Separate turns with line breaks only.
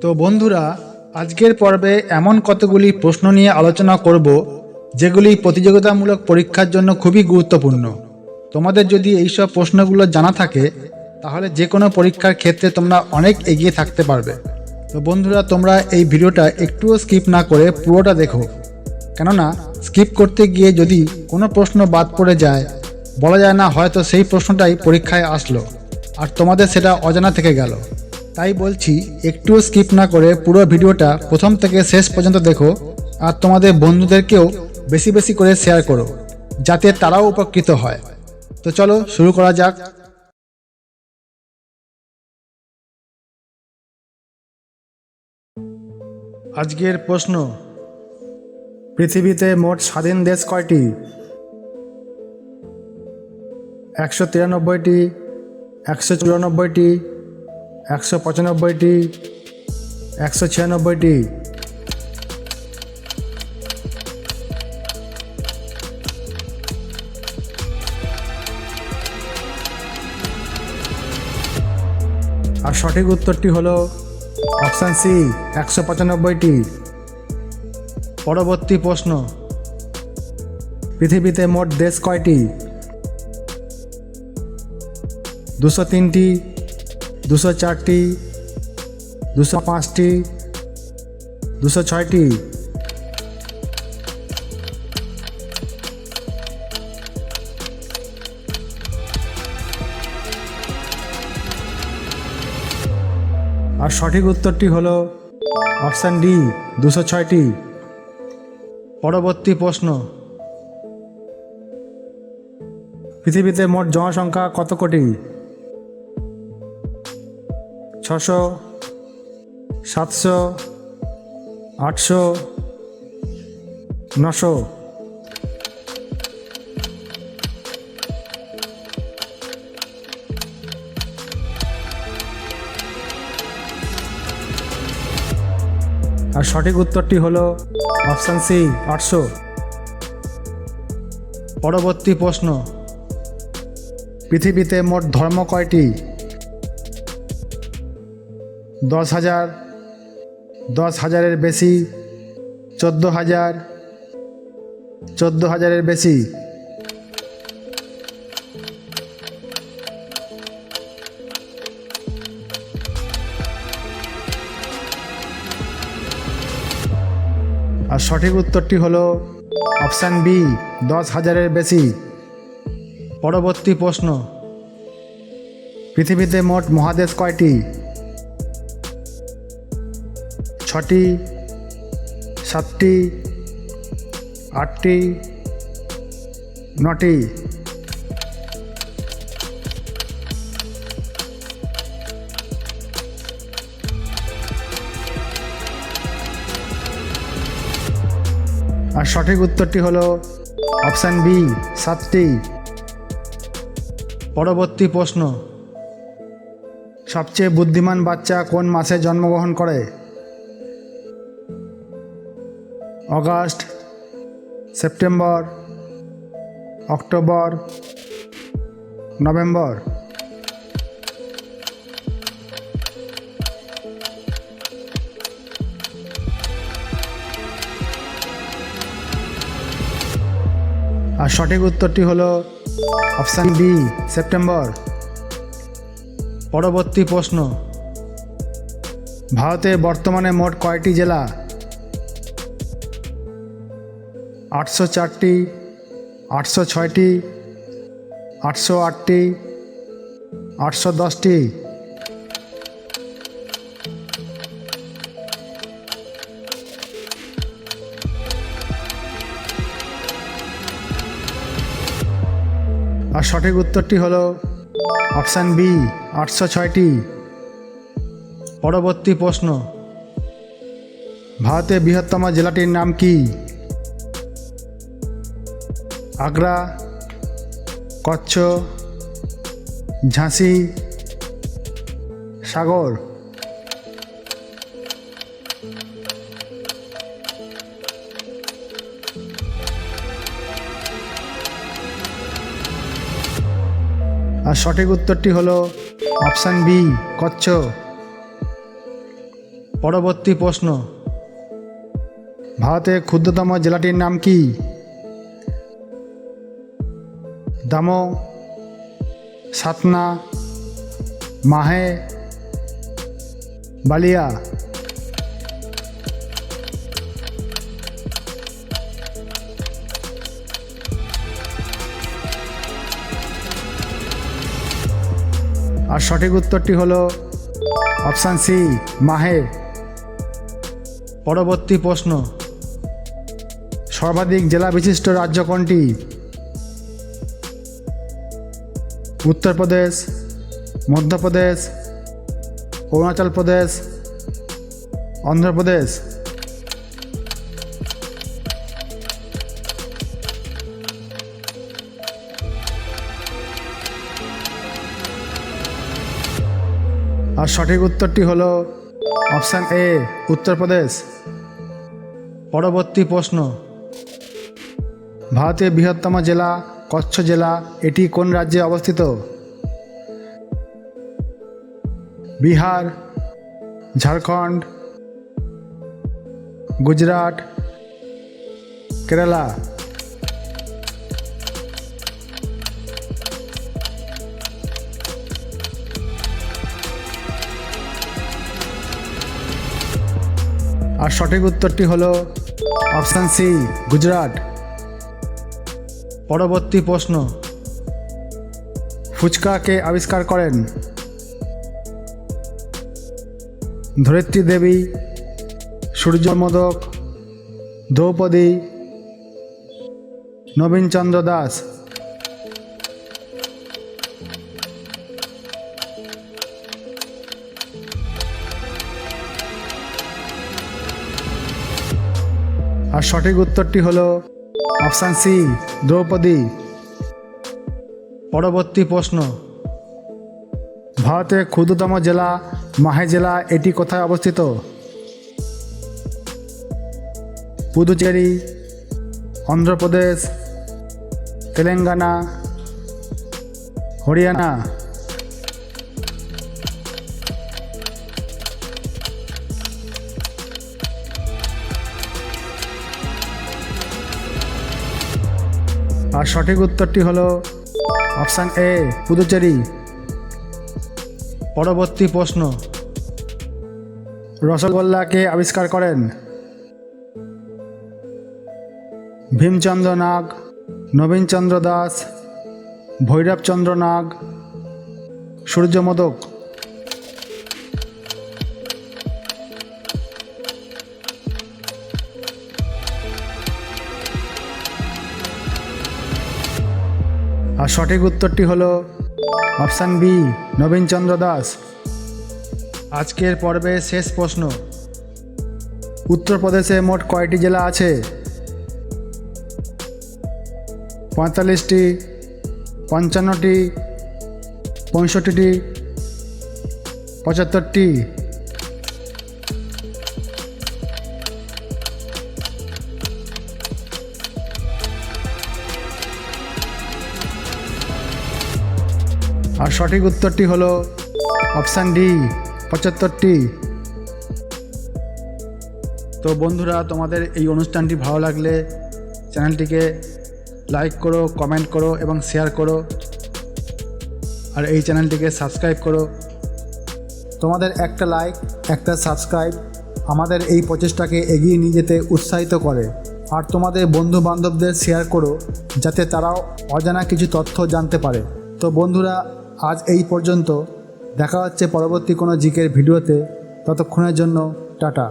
তো বন্ধুরা, আজকের পর্বে এমন কতগুলি প্রশ্ন নিয়ে আলোচনা করব যেগুলি প্রতিযোগিতামূলক পরীক্ষার জন্য খুবই গুরুত্বপূর্ণ। তোমাদের যদি এইসব প্রশ্নগুলো জানা থাকে তাহলে যে কোনো পরীক্ষার ক্ষেত্রে তোমরা অনেক এগিয়ে থাকতে পারবে। তো বন্ধুরা, তোমরা এই ভিডিওটা একটুও স্কিপ না করে পুরোটা দেখো, কেননা স্কিপ করতে গিয়ে যদি কোনো প্রশ্ন বাদ পড়ে যায়, বলা যায় না হয়তো সেই প্রশ্নটাই পরীক্ষায় আসলো আর তোমাদের সেটা অজানা থেকে গেল। তাই বলছি, একটুও স্কিপ না করে পুরো ভিডিওটা প্রথম থেকে শেষ পর্যন্ত দেখো আর তোমাদের বন্ধুদেরকেও বেশি বেশি করে শেয়ার করো, যাতে তারাও উপকৃত হয়। তো চলো শুরু করা যাক। আজকের প্রশ্ন, পৃথিবীতে মোট স্বাধীন দেশ কয়টি? 193টি, 194টি, 195টি, 196টি। আর সঠিক উত্তরটি হলো অপশান সি, 195টি। পরবর্তী প্রশ্ন, পৃথিবীতে মোট দেশ কয়টি? 203টি, 204টি, 205টি, 206টি। আর সঠিক উত্তরটি হলো অপশান ডি, 206টি। পরবর্তী প্রশ্ন, পৃথিবীতে মোট জনসংখ্যা কত কোটি? 600, 700, 800, 900। আর সঠিক উত্তরটি হলো অপশান সি, 800। পরবর্তী প্রশ্ন, পৃথিবীতে মোট ধর্ম কয়টি? 10,000, 10,000-এর বেশি, 14,000, 14,000-এর বেশি। আর সঠিক উত্তরটি হলো অপশান বি, 10,000-এর বেশি। পরবর্তী প্রশ্ন, পৃথিবীতে মোট মহাদেশ কয়টি? 6টি, 7টি, 8টি, 9টি। আর সঠিক উত্তরটি হলো অপশান বি, 7টি। পরবর্তী প্রশ্ন, সবচেয়ে বুদ্ধিমান বাচ্চা কোন মাসে জন্মগ্রহণ করে? August, September, October, November. আর সঠিক উত্তরটি হলো অপশান বি, সেপ্টেম্বর। পরবর্তী প্রশ্ন, ভারতে বর্তমানে মোট কয়টি জেলা? 804টি, 806টি, 808টি, 810টি। আর সঠিক উত্তরটি হলো অপশান বি, 806টি। পরবর্তী প্রশ্ন, ভারতের বৃহত্তম জেলাটির নাম কি? আগ্রা, কচ্ছ, ঝাঁসি, সাগর। আর সঠিক উত্তরটি হলো অপশান বি, কচ্ছ। পরবর্তী প্রশ্ন, ভারতের ক্ষুদ্রতম জেলাটির নাম কি? দামোহ, সাতনা, মাহে, বালিয়া। আর সঠিক উত্তরটি হলো অপশান সি, মাহে। পরবর্তী প্রশ্ন, সর্বাধিক জেলা বিশিষ্ট রাজ্য কোনটি? উত্তরপ্রদেশ, মধ্যপ্রদেশ, অরুণাচল প্রদেশ, অন্ধ্রপ্রদেশ। আর সঠিক উত্তরটি হলো অপশান এ, উত্তরপ্রদেশ। পরবর্তী প্রশ্ন, ভারতের বৃহত্তম জেলা কচ্ছ জেলা, এটি কোন রাজ্যে অবস্থিত? বিহার, ঝাড়খণ্ড, গুজরাট, কেরালা। আর সঠিক উত্তরটি হলো অপশান সি, গুজরাট। পরবর্তী প্রশ্ন, ফুচকা কে আবিষ্কার করেন? ধরিত্রী দেবী, সূর্য মোদক, দ্রৌপদী, নবীনচন্দ্র দাস। আর সঠিক উত্তরটি হলো অপশান সি, দ্রৌপদী। পরবর্তী প্রশ্ন, ভারতের ক্ষুদ্রতম জেলা মাহে জেলা, এটি কোথায় অবস্থিত? পুদুচেরি, অন্ধ্রপ্রদেশ, তেলেঙ্গানা, হরিয়ানা। আর সঠিক উত্তরটি হলো অপশান এ, পুদুচেরি। পরবর্তী প্রশ্ন, রসগোল্লা কে আবিষ্কার করেন? ভীমচন্দ্র নাগ, নবীনচন্দ্র দাস, ভৈরবচন্দ্র নাগ, সূর্য মোদক। আর সঠিক উত্তরটি হলো অপশান বি, নবীনচন্দ্র দাস। আজকের পর্বে শেষ প্রশ্ন, উত্তরপ্রদেশে মোট কয়টি জেলা আছে? 45টি, 55টি, 65টি, 75টি। আর সঠিক উত্তরটি হলো অপশান ডি, 75টি। তো বন্ধুরা, তোমাদের এই অনুষ্ঠানটি ভালো লাগলে চ্যানেলটিকে লাইক করো, কমেন্ট করো এবং শেয়ার করো, আর এই চ্যানেলটিকে সাবস্ক্রাইব করো। তোমাদের একটা লাইক, একটা সাবস্ক্রাইব আমাদের এই প্রচেষ্টাকে এগিয়ে নিয়ে যেতে উৎসাহিত করে। আর তোমাদের বন্ধু বান্ধবদের শেয়ার করো, যাতে তারাও অজানা কিছু তথ্য জানতে পারে। তো বন্ধুরা, আজ এই পর্যন্ত। দেখা হচ্ছে পরবর্তী কোনো জিকের ভিডিওতে। ততক্ষণের জন্য টাটা।